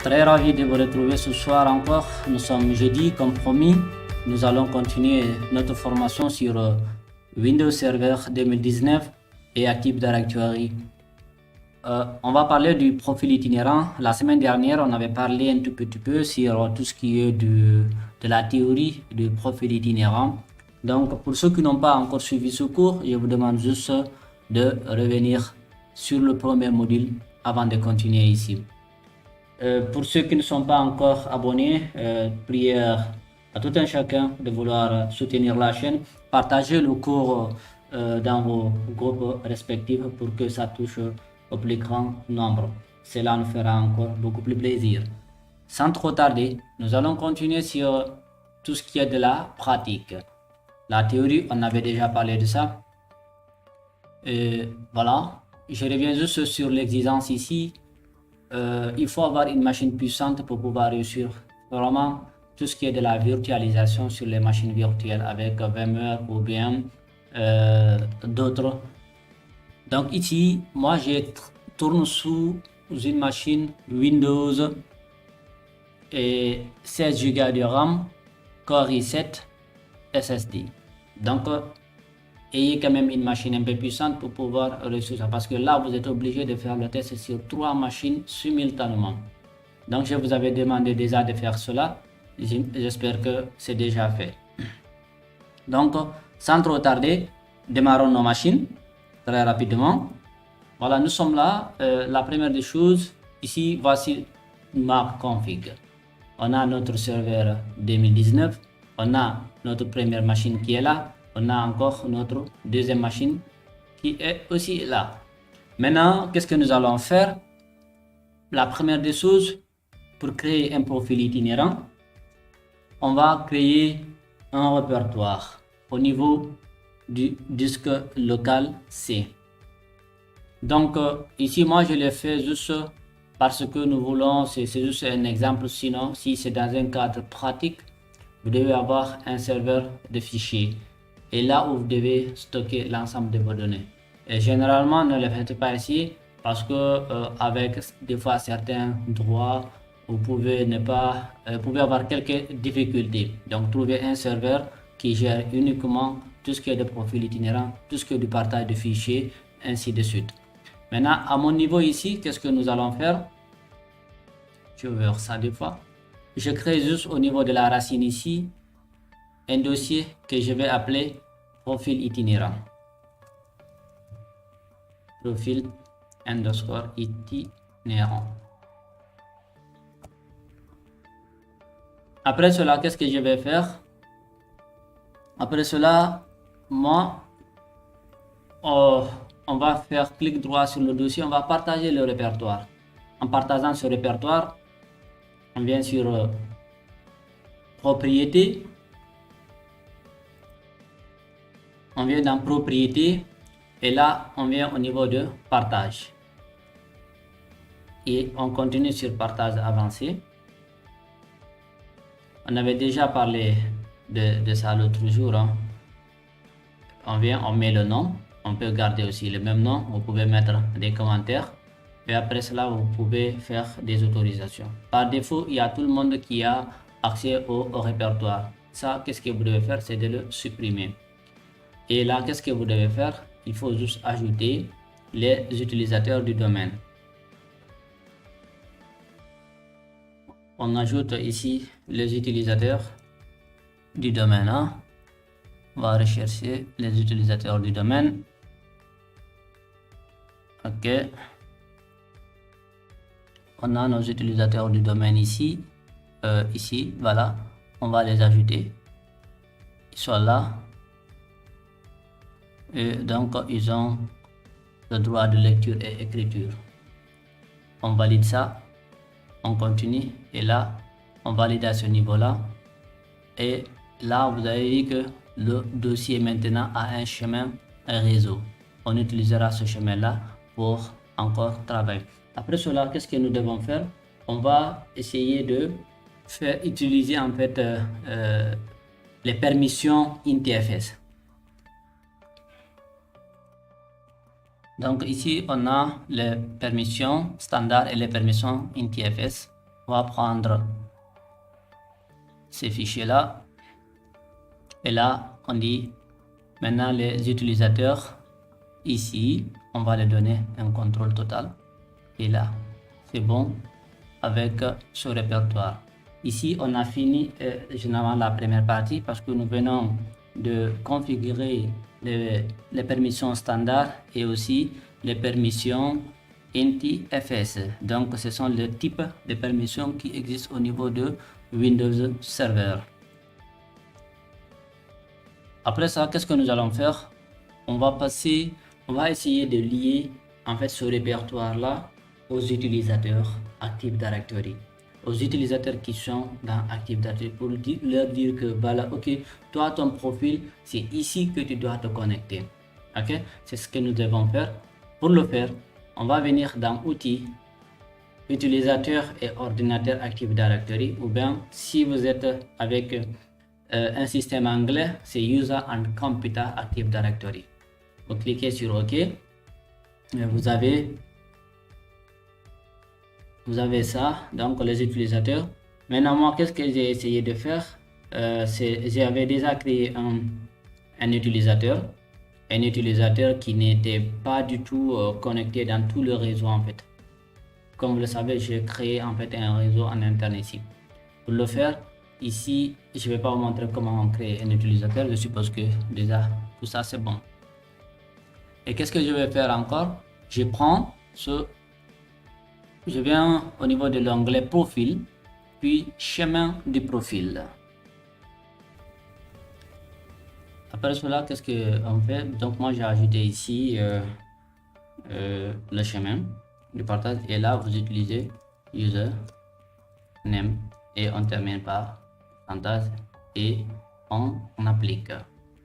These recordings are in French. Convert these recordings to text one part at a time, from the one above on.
Très ravi de vous retrouver ce soir encore. Nous sommes jeudi, comme promis. Nous allons continuer notre formation sur Windows Server 2019 et Active Directory. On va parler du profil itinérant. La semaine dernière, on avait parlé un tout petit peu sur tout ce qui est de la théorie du profil itinérant. Donc, pour ceux qui n'ont pas encore suivi ce cours, je vous demande juste de revenir sur le premier module avant de continuer ici. Pour ceux qui ne sont pas encore abonnés, prière à tout un chacun de vouloir soutenir la chaîne. Partagez le cours dans vos groupes respectifs pour que ça touche au plus grand nombre. Cela nous fera encore beaucoup plus plaisir. Sans trop tarder, nous allons continuer sur tout ce qui est de la pratique. La théorie, on avait déjà parlé de ça. Et voilà, je reviens juste sur l'exigence ici. Il faut avoir une machine puissante pour pouvoir réussir vraiment tout ce qui est de la virtualisation sur les machines virtuelles avec VMware ou bien d'autres. Donc ici, moi je tourne sous une machine Windows et 16 Go de RAM, Core i7, SSD. Donc ayez quand même une machine un peu puissante pour pouvoir réussir ça, parce que là vous êtes obligé de faire le test sur 3 machines simultanément. Donc je vous avais demandé déjà de faire cela, j'espère que c'est déjà fait. Donc sans trop tarder, démarrons nos machines très rapidement. Voilà, nous sommes là. La première des choses ici, voici ma config. On a notre serveur 2019, on a notre première machine qui est là, on a encore notre deuxième machine qui est aussi là. Maintenant, qu'est-ce que nous allons faire? La première des choses, pour créer un profil itinérant, on va créer un répertoire au niveau du disque local C. Donc ici, moi je l'ai fait juste parce que nous voulons, c'est juste un exemple, sinon si c'est dans un cadre pratique, vous devez avoir un serveur de fichiers. Et là où vous devez stocker l'ensemble de vos données. Et généralement, ne le faites pas ici parce que avec des fois certains droits, vous pouvez ne pas, pouvez avoir quelques difficultés. Donc, trouvez un serveur qui gère uniquement tout ce qui est de profil itinérant, tout ce qui est du partage de fichiers, ainsi de suite. Maintenant, à mon niveau ici, qu'est-ce que nous allons faire? Je vais voir ça deux fois. Je crée juste au niveau de la racine ici un dossier que je vais appeler profil itinérant. Profil underscore itinérant. Après cela, qu'est-ce que je vais faire? Après cela, moi, on va faire clic droit sur le dossier, on va partager le répertoire. En partageant ce répertoire, on vient sur propriété. On vient dans propriété et là on vient au niveau de partage et on continue sur partage avancé. On avait déjà parlé de ça l'autre jour, hein. On vient, on met le nom, on peut garder aussi le même nom, vous pouvez mettre des commentaires et après cela vous pouvez faire des autorisations. Par défaut, il y a tout le monde qui a accès au répertoire. Ça, qu'est-ce que vous devez faire? C'est de le supprimer. Et là, qu'est-ce que vous devez faire? Il faut juste ajouter les utilisateurs du domaine. On ajoute ici les utilisateurs du domaine. Hein? On va rechercher les utilisateurs du domaine. Ok. On a nos utilisateurs du domaine ici. Ici, voilà. On va les ajouter. Ils sont là. Et donc ils ont le droit de lecture et écriture. On valide ça, on continue et là on valide à ce niveau là et là vous avez vu que le dossier maintenant a un chemin, un réseau. On utilisera ce chemin là pour encore travailler. Après cela, qu'est-ce que nous devons faire? On va essayer de faire utiliser en fait les permissions INTFS. Donc ici, on a les permissions standard et les permissions INTFS. On va prendre ces fichiers-là. Et là, on dit maintenant les utilisateurs. Ici, on va les donner un contrôle total. Et là, c'est bon avec ce répertoire. Ici, on a fini généralement la première partie parce que nous venons de configurer les permissions standards et aussi les permissions NTFS. Donc, ce sont les types de permissions qui existent au niveau de Windows Server. Après ça, qu'est-ce que nous allons faire? On va essayer de lier en fait ce répertoire-là aux utilisateurs Active Directory, aux utilisateurs qui sont dans Active Directory pour leur dire que voilà, ok, toi ton profil, c'est ici que tu dois te connecter. Ok, c'est ce que nous devons faire. Pour le faire, on va venir dans Outils, Utilisateurs et ordinateur Active Directory, ou bien si vous êtes avec un système anglais, c'est User and Computer Active Directory. Vous cliquez sur OK. Et vous avez ça, donc les utilisateurs. Maintenant, moi, qu'est-ce que j'ai essayé de faire? J'avais déjà créé un utilisateur qui n'était pas du tout connecté dans tout le réseau en fait. Comme vous le savez, j'ai créé en fait un réseau en interne ici. Pour le faire, ici, je ne vais pas vous montrer comment on crée un utilisateur. Je suppose que déjà tout ça c'est bon. Et qu'est-ce que je vais faire encore? Je viens au niveau de l'onglet profil, puis chemin du profil. Après cela, qu'est-ce qu'on fait? Donc moi j'ai ajouté ici le chemin du partage, et là vous utilisez user name et on termine par partage et on applique.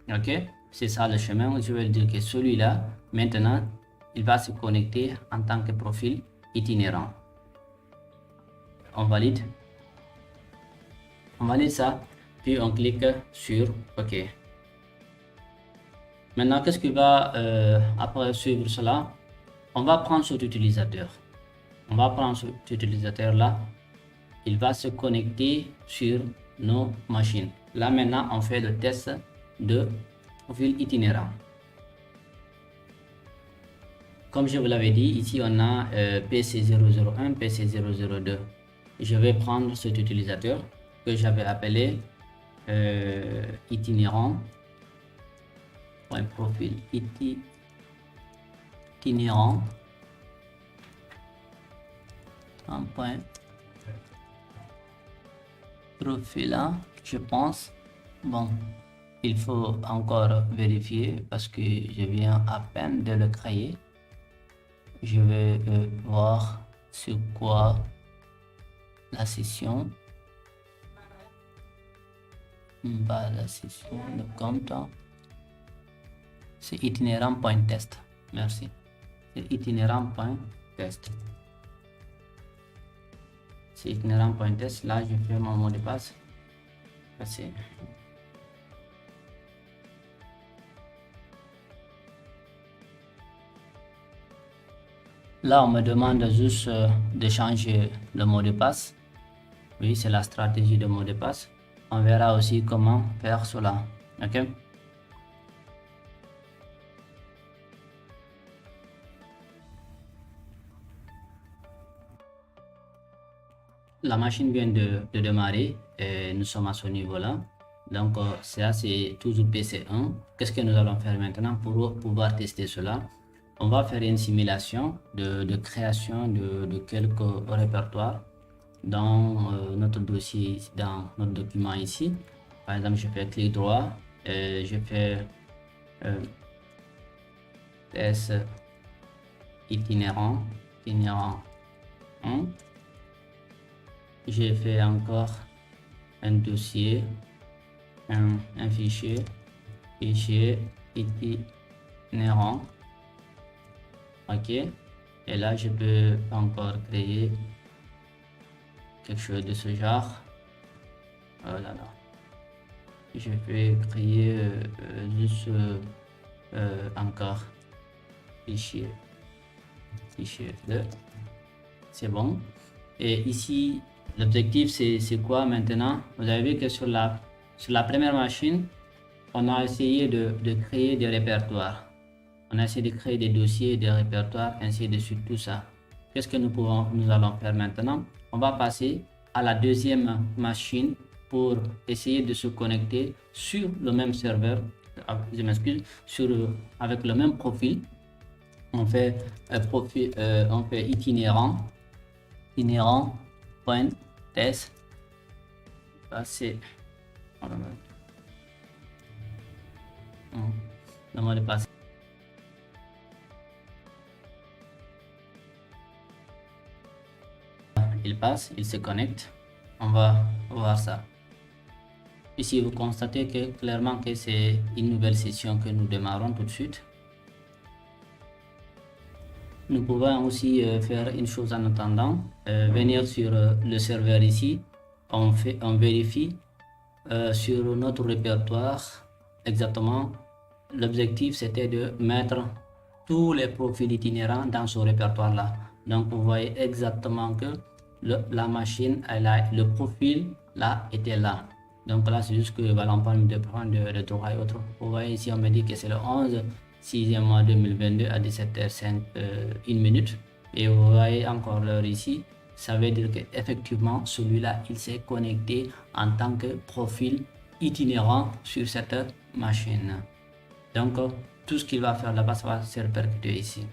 Ok, c'est ça le chemin. Je vais dire que celui-là maintenant il va se connecter en tant que profil itinérant. On valide ça, puis on clique sur OK. Maintenant, qu'est-ce qui va après suivre cela? On va prendre cet utilisateur. Là. Il va se connecter sur nos machines. Là, maintenant, on fait le test de profil itinérant. Comme je vous l'avais dit, ici, on a PC001, PC002. Je vais prendre cet utilisateur que j'avais appelé itinérant. Profil itinérant. Un point profil là, je pense. Bon, il faut encore vérifier parce que je viens à peine de le créer. Je vais voir sur quoi la session. La session de compte. C'est itinérant.test. Merci. C'est itinérant.test. C'est itinérant.test. Là, je fais mon mot de passe. Passé. Là, on me demande juste de changer le mot de passe. Oui, c'est la stratégie de mot de passe. On verra aussi comment faire cela. Ok. La machine vient de démarrer et nous sommes à ce niveau-là. Donc, ça, c'est toujours PC1. Qu'est-ce que nous allons faire maintenant pour pouvoir tester cela? On va faire une simulation de création de quelques répertoires dans notre dossier, dans notre document ici. Par exemple, je fais clic droit et je fais test itinérant 1. J'ai fait encore un dossier, un fichier itinérant. Ok, et là je peux encore créer quelque chose de ce genre. Oh là là, je peux créer juste encore fichier 2. C'est bon. Et ici L'objectif, c'est quoi maintenant? Vous avez vu que sur la première machine, on a essayé de créer des répertoires. On a essayé de créer des dossiers, des répertoires, ainsi de suite, tout ça. Qu'est-ce que nous allons faire maintenant? On va passer à la deuxième machine pour essayer de se connecter sur le même serveur, je m'excuse, avec le même profil. On fait on fait itinérant.test. C'est le mot de passe. Il passe, il se connecte. On va voir ça. Ici, vous constatez que clairement que c'est une nouvelle session que nous démarrons tout de suite. Nous pouvons aussi faire une chose en attendant, venir sur le serveur ici, on vérifie sur notre répertoire exactement. L'objectif c'était de mettre tous les profils itinérants dans ce répertoire là. Donc vous voyez exactement que la machine, le profil là était là. Donc là c'est juste que voilà, on parle de prendre de droit et autres. Vous voyez ici on me dit que c'est le 11 6e mois 2022 à 17h05 1 minute, et vous voyez encore l'heure ici. Ça veut dire qu'effectivement celui-là il s'est connecté en tant que profil itinérant sur cette machine. Donc tout ce qu'il va faire là-bas, ça va se répercuter ici.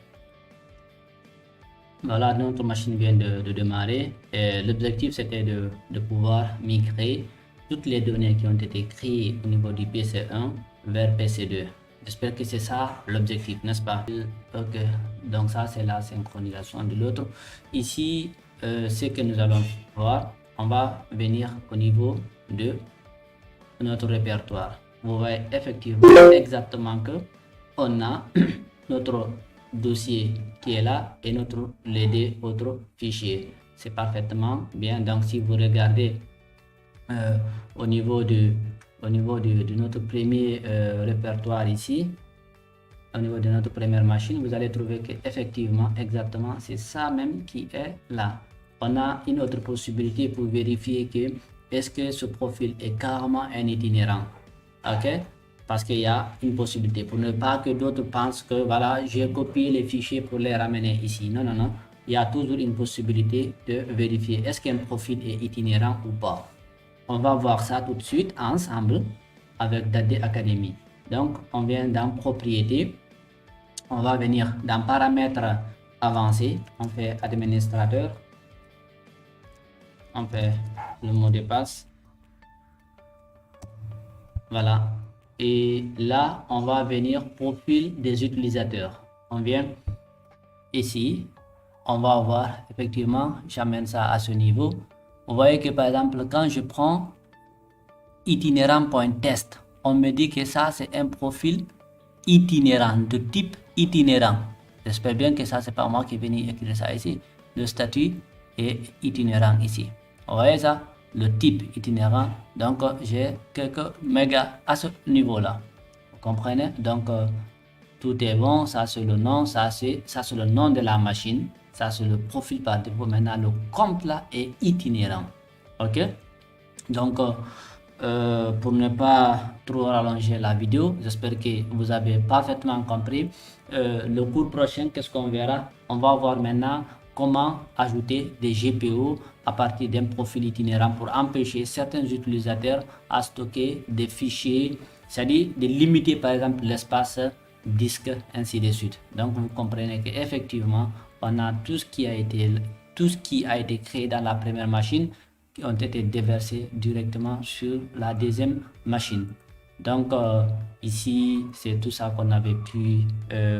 Voilà, notre machine vient de démarrer, et l'objectif c'était de pouvoir migrer toutes les données qui ont été créées au niveau du PC1 vers PC2. J'espère que c'est ça l'objectif, n'est-ce pas? Ok, donc ça c'est la synchronisation de l'autre. Ici, ce que nous allons voir, on va venir au niveau de notre répertoire. Vous voyez effectivement exactement que on a notre dossier qui est là et les deux autres fichiers. C'est parfaitement bien. Donc si vous regardez au niveau de notre premier répertoire ici, au niveau de notre première machine, vous allez trouver que effectivement exactement c'est ça même qui est là. On a une autre possibilité pour vérifier que est-ce que ce profil est carrément un itinérant. Ok, parce qu'il y a une possibilité pour ne pas que d'autres pensent que voilà, j'ai copié les fichiers pour les ramener ici. Non, non, non, il y a toujours une possibilité de vérifier est-ce qu'un profil est itinérant ou pas. On va voir ça tout de suite ensemble avec Daddy Academy. Donc on vient dans propriété, on va venir dans paramètres avancés, on fait administrateur, on fait le mot de passe. Voilà, et là on va venir profil des utilisateurs. On vient ici, on va voir effectivement, j'amène ça à ce niveau. Vous voyez que par exemple quand je prends itinérant.test, on me dit que ça c'est un profil itinérant, de type itinérant. J'espère bien que ça c'est pas moi qui est venu écrire ça ici. Le statut est itinérant ici. Vous voyez ça? Le type itinérant, donc j'ai quelques mégas à ce niveau là, vous comprenez? Donc tout est bon, ça c'est le nom, ça c'est le nom de la machine, ça c'est le profil par défaut. Maintenant le compte là est itinérant. Ok, donc pour ne pas trop rallonger la vidéo, j'espère que vous avez parfaitement compris. Le cours prochain, qu'est-ce qu'on verra? On va voir maintenant comment ajouter des GPO à partir d'un profil itinérant pour empêcher certains utilisateurs à stocker des fichiers, c'est-à-dire de limiter par exemple l'espace disque, ainsi de suite. Donc vous comprenez qu'effectivement on a tout ce qui a été créé dans la première machine qui ont été déversés directement sur la deuxième machine. Donc ici c'est tout ça qu'on avait pu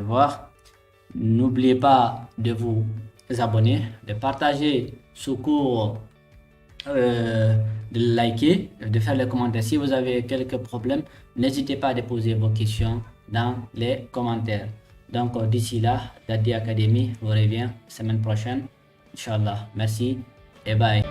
voir. N'oubliez pas de vous abonner, de partager ce cours, de liker, de faire les commentaires. Si vous avez quelques problèmes, n'hésitez pas à déposer vos questions dans les commentaires. Donc d'ici là, Daddy Academy vous revient semaine prochaine, Inch'Allah. Merci et bye.